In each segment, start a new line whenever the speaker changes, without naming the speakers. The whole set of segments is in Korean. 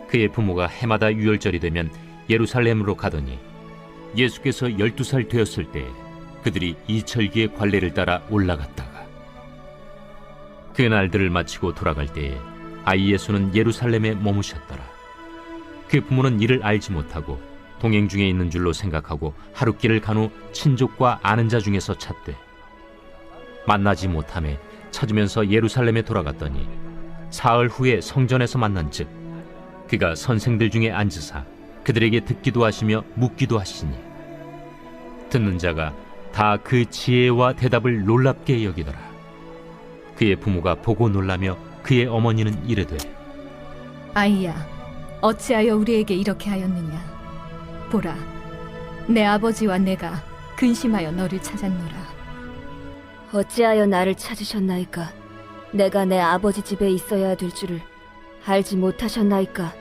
그의 부모가 해마다 유월절이 되면 예루살렘으로 가더니 예수께서 12살 되었을 때 그들이 이철기의 관례를 따라 올라갔다가 그 날들을 마치고 돌아갈 때에 아이 예수는 예루살렘에 머무셨더라. 그 부모는 이를 알지 못하고 동행 중에 있는 줄로 생각하고 하룻길을 간 후 친족과 아는 자 중에서 찾되 만나지 못하매 찾으면서 예루살렘에 돌아갔더니 사흘 후에 성전에서 만난즉 그가 선생들 중에 앉으사 그들에게 듣기도 하시며 묻기도 하시니 듣는 자가 다 그 지혜와 대답을 놀랍게 여기더라. 그의 부모가 보고 놀라며 그의 어머니는 이르되
아이야, 어찌하여 우리에게 이렇게 하였느냐? 보라, 내 아버지와 내가 근심하여 너를 찾았노라.
어찌하여 나를 찾으셨나이까? 내가 내 아버지 집에 있어야 될 줄을 알지 못하셨나이까?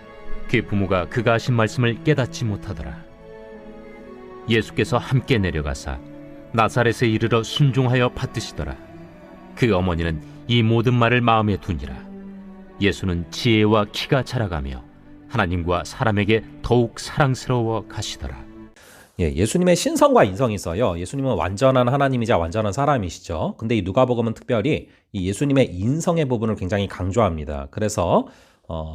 그 부모가 그가 하신 말씀을 깨닫지 못하더라. 예수께서 함께 내려가사 나사렛에 이르러 순종하여 받드시더라. 그 어머니는 이 모든 말을 마음에 두니라. 예수는 지혜와 키가 자라가며 하나님과 사람에게 더욱 사랑스러워 가시더라.
예수님의 신성과 인성이 있어요. 예수님은 완전한 하나님이자 완전한 사람이시죠. 근데 이 누가복음은 특별히 이 예수님의 인성의 부분을 굉장히 강조합니다. 그래서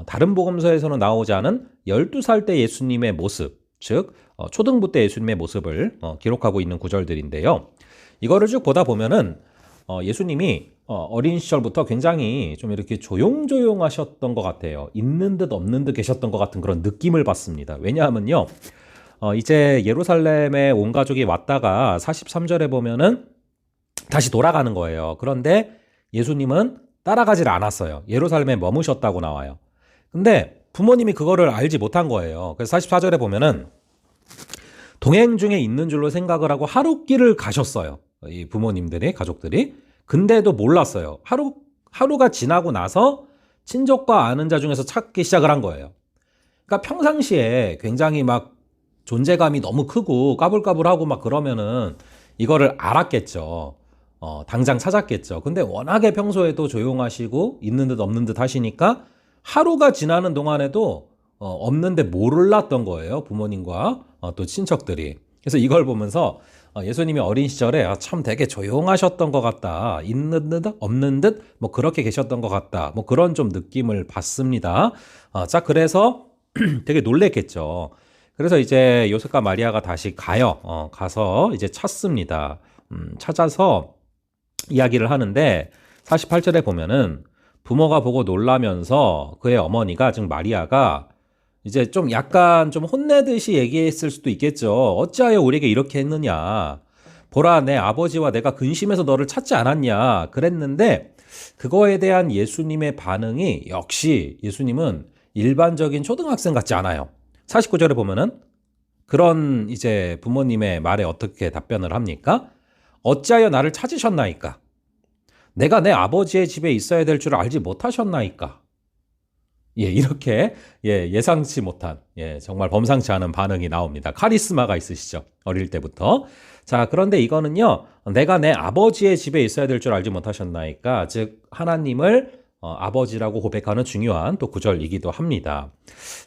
다른 복음서에서는 나오지 않은 12살 때 예수님의 모습, 즉 초등부 때 예수님의 모습을 기록하고 있는 구절들인데요. 이거를 쭉 보다 보면은 예수님이 어린 시절부터 굉장히 좀 이렇게 조용조용하셨던 것 같아요. 있는 듯 없는 듯 계셨던 것 같은 그런 느낌을 받습니다. 왜냐하면요, 이제 예루살렘에 온 가족이 왔다가 43절에 보면은 다시 돌아가는 거예요. 그런데 예수님은 따라가질 않았어요. 예루살렘에 머무셨다고 나와요. 근데 부모님이 그거를 알지 못한 거예요. 그래서 44절에 보면은 동행 중에 있는 줄로 생각을 하고 하룻길을 가셨어요. 이 부모님들이, 가족들이. 근데도 몰랐어요. 하루가 지나고 나서 친족과 아는 자 중에서 찾기 시작을 한 거예요. 그러니까 평상시에 굉장히 막 존재감이 너무 크고 까불까불하고 막 그러면은 이거를 알았겠죠. 당장 찾았겠죠. 근데 워낙에 평소에도 조용하시고 있는 듯 없는 듯 하시니까 하루가 지나는 동안에도 없는데 몰랐던 거예요. 부모님과 또 친척들이. 그래서 이걸 보면서 예수님이 어린 시절에 참 되게 조용하셨던 것 같다. 있는 듯 없는 듯 뭐 그렇게 계셨던 것 같다. 뭐 그런 좀 느낌을 받습니다. 자, 그래서 되게 놀랬겠죠. 그래서 이제 요셉과 마리아가 다시 가요. 가서 이제 찾습니다. 찾아서 이야기를 하는데 48절에 보면은 부모가 보고 놀라면서 그의 어머니가, 즉 마리아가 이제 좀 약간 좀 혼내듯이 얘기했을 수도 있겠죠. 어찌하여 우리에게 이렇게 했느냐. 보라, 내 아버지와 내가 근심해서 너를 찾지 않았냐. 그랬는데 그거에 대한 예수님의 반응이 역시 예수님은 일반적인 초등학생 같지 않아요. 49절에 보면은 그런 이제 부모님의 말에 어떻게 답변을 합니까? 어찌하여 나를 찾으셨나이까? 내가 내 아버지의 집에 있어야 될 줄 알지 못하셨나이까? 이렇게 예상치 못한 정말 범상치 않은 반응이 나옵니다. 카리스마가 있으시죠. 어릴 때부터. 자, 그런데 이거는요, 내가 내 아버지의 집에 있어야 될 줄 알지 못하셨나이까? 즉 하나님을 아버지라고 고백하는 중요한 또 구절이기도 합니다.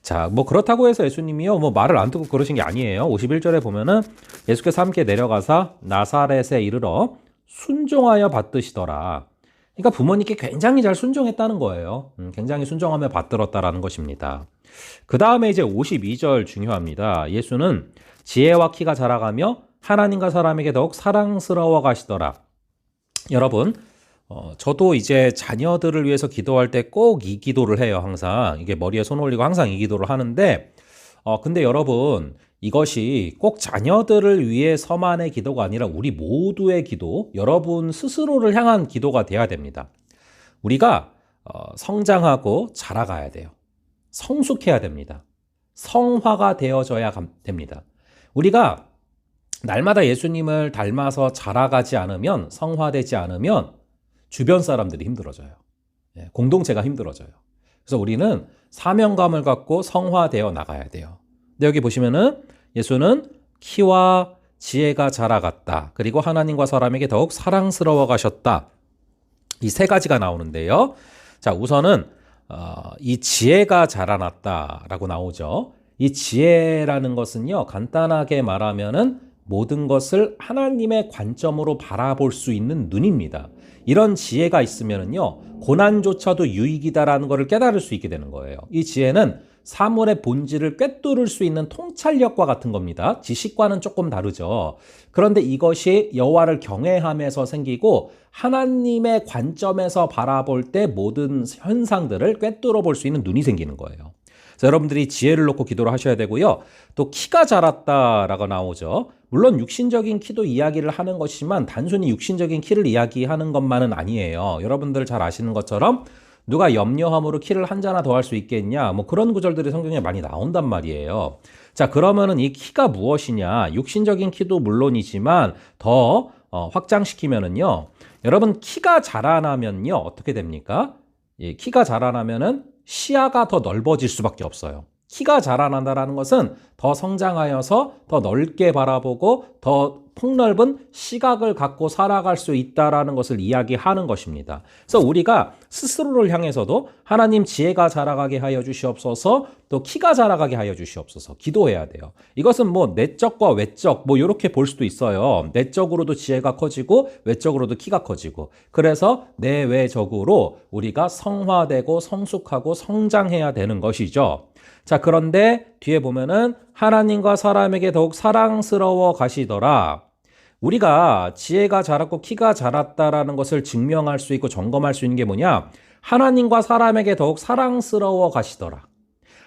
자, 뭐 그렇다고 해서 예수님이요, 뭐 말을 안 듣고 그러신 게 아니에요. 51절에 보면은 예수께서 함께 내려가사 나사렛에 이르러 순종하여 받드시더라. 그러니까 부모님께 굉장히 잘 순종했다는 거예요. 굉장히 순종하며 받들었다라는 것입니다. 그 다음에 이제 52절 중요합니다. 예수는 지혜와 키가 자라가며 하나님과 사람에게 더욱 사랑스러워 가시더라. 여러분, 저도 이제 자녀들을 위해서 기도할 때 꼭 이 기도를 해요. 항상 이게 머리에 손 올리고 항상 이 기도를 하는데 근데 여러분, 이것이 꼭 자녀들을 위해서만의 기도가 아니라 우리 모두의 기도, 여러분 스스로를 향한 기도가 돼야 됩니다. 우리가 성장하고 자라가야 돼요. 성숙해야 됩니다. 성화가 되어져야 됩니다. 우리가 날마다 예수님을 닮아서 자라가지 않으면, 성화되지 않으면 주변 사람들이 힘들어져요. 공동체가 힘들어져요. 그래서 우리는 사명감을 갖고 성화되어 나가야 돼요. 근데 여기 보시면은 예수는 키와 지혜가 자라갔다. 그리고 하나님과 사람에게 더욱 사랑스러워 가셨다. 이 세 가지가 나오는데요. 자, 우선은 이 지혜가 자라났다라고 나오죠. 이 지혜라는 것은요, 간단하게 말하면은 모든 것을 하나님의 관점으로 바라볼 수 있는 눈입니다. 이런 지혜가 있으면은요, 고난조차도 유익이다라는 것을 깨달을 수 있게 되는 거예요. 이 지혜는 사물의 본질을 꿰뚫을 수 있는 통찰력과 같은 겁니다. 지식과는 조금 다르죠. 그런데 이것이 여호와를 경외함에서 생기고 하나님의 관점에서 바라볼 때 모든 현상들을 꿰뚫어 볼 수 있는 눈이 생기는 거예요. 그래서 여러분들이 지혜를 놓고 기도를 하셔야 되고요. 또 키가 자랐다라고 나오죠. 물론 육신적인 키도 이야기를 하는 것이지만 단순히 육신적인 키를 이야기하는 것만은 아니에요. 여러분들 잘 아시는 것처럼 누가 염려함으로 키를 한 자나 더 할 수 있겠냐, 뭐 그런 구절들이 성경에 많이 나온단 말이에요. 자, 그러면은 이 키가 무엇이냐? 육신적인 키도 물론이지만 더 확장시키면은요, 여러분 키가 자라나면요 어떻게 됩니까? 예, 키가 자라나면은 시야가 더 넓어질 수밖에 없어요. 키가 자라난다라는 것은 더 성장하여서 더 넓게 바라보고 더 폭넓은 시각을 갖고 살아갈 수 있다라는 것을 이야기하는 것입니다. 그래서 우리가 스스로를 향해서도 하나님 지혜가 자라가게 하여 주시옵소서, 또 키가 자라가게 하여 주시옵소서 기도해야 돼요. 이것은 뭐 내적과 외적 뭐 이렇게 볼 수도 있어요. 내적으로도 지혜가 커지고 외적으로도 키가 커지고, 그래서 내외적으로 우리가 성화되고 성숙하고 성장해야 되는 것이죠. 자, 그런데 뒤에 보면은 하나님과 사람에게 더욱 사랑스러워 가시더라. 우리가 지혜가 자랐고 키가 자랐다라는 것을 증명할 수 있고 점검할 수 있는 게 뭐냐? 하나님과 사람에게 더욱 사랑스러워 가시더라.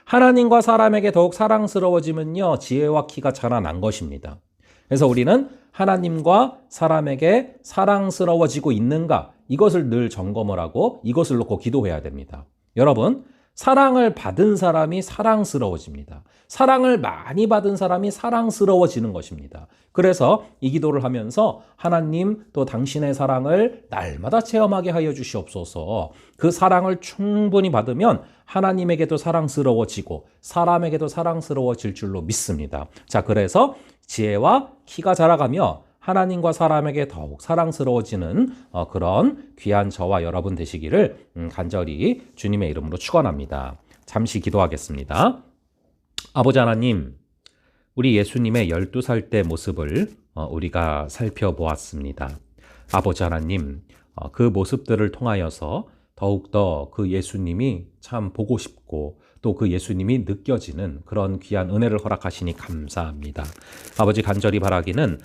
하나님과 사람에게 더욱 사랑스러워지면요, 지혜와 키가 자라난 것입니다. 그래서 우리는 하나님과 사람에게 사랑스러워지고 있는가? 이것을 늘 점검을 하고 이것을 놓고 기도해야 됩니다. 여러분, 사랑을 받은 사람이 사랑스러워집니다. 사랑을 많이 받은 사람이 사랑스러워지는 것입니다. 그래서 이 기도를 하면서 하나님, 또 당신의 사랑을 날마다 체험하게 하여 주시옵소서. 그 사랑을 충분히 받으면 하나님에게도 사랑스러워지고 사람에게도 사랑스러워질 줄로 믿습니다. 자, 그래서 지혜와 키가 자라가며 하나님과 사람에게 더욱 사랑스러워지는 그런 귀한 저와 여러분 되시기를 간절히 주님의 이름으로 축원합니다. 잠시 기도하겠습니다. 아버지 하나님, 우리 예수님의 12살 때 모습을 우리가 살펴보았습니다. 아버지 하나님, 그 모습들을 통하여서 더욱더 그 예수님이 참 보고 싶고 또 그 예수님이 느껴지는 그런 귀한 은혜를 허락하시니 감사합니다. 아버지, 간절히 바라기는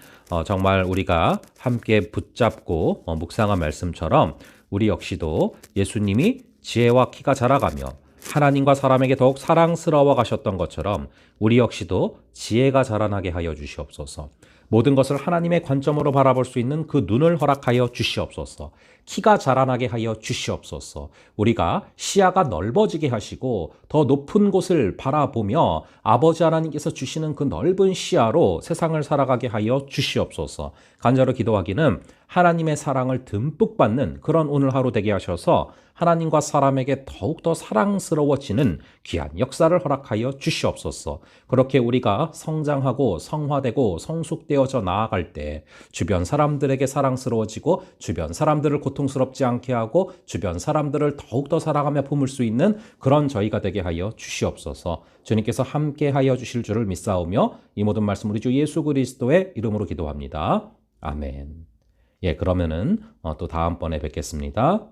정말 우리가 함께 붙잡고 묵상한 말씀처럼 우리 역시도 예수님이 지혜와 키가 자라가며 하나님과 사람에게 더욱 사랑스러워 가셨던 것처럼 우리 역시도 지혜가 자라나게 하여 주시옵소서. 모든 것을 하나님의 관점으로 바라볼 수 있는 그 눈을 허락하여 주시옵소서. 키가 자라나게 하여 주시옵소서. 우리가 시야가 넓어지게 하시고 더 높은 곳을 바라보며 아버지 하나님께서 주시는 그 넓은 시야로 세상을 살아가게 하여 주시옵소서. 간절히 기도하기는 하나님의 사랑을 듬뿍 받는 그런 오늘 하루 되게 하셔서 하나님과 사람에게 더욱더 사랑스러워지는 귀한 역사를 허락하여 주시옵소서. 그렇게 우리가 성장하고 성화되고 성숙되어져 나아갈 때 주변 사람들에게 사랑스러워지고 주변 사람들을 고통스럽지 않게 하고 주변 사람들을 더욱더 사랑하며 품을 수 있는 그런 저희가 되게 하여 주시옵소서. 주님께서 함께 하여 주실 줄을 믿사오며 이 모든 말씀 우리 주 예수 그리스도의 이름으로 기도합니다. 아멘. 예, 그러면은 또 다음번에 뵙겠습니다.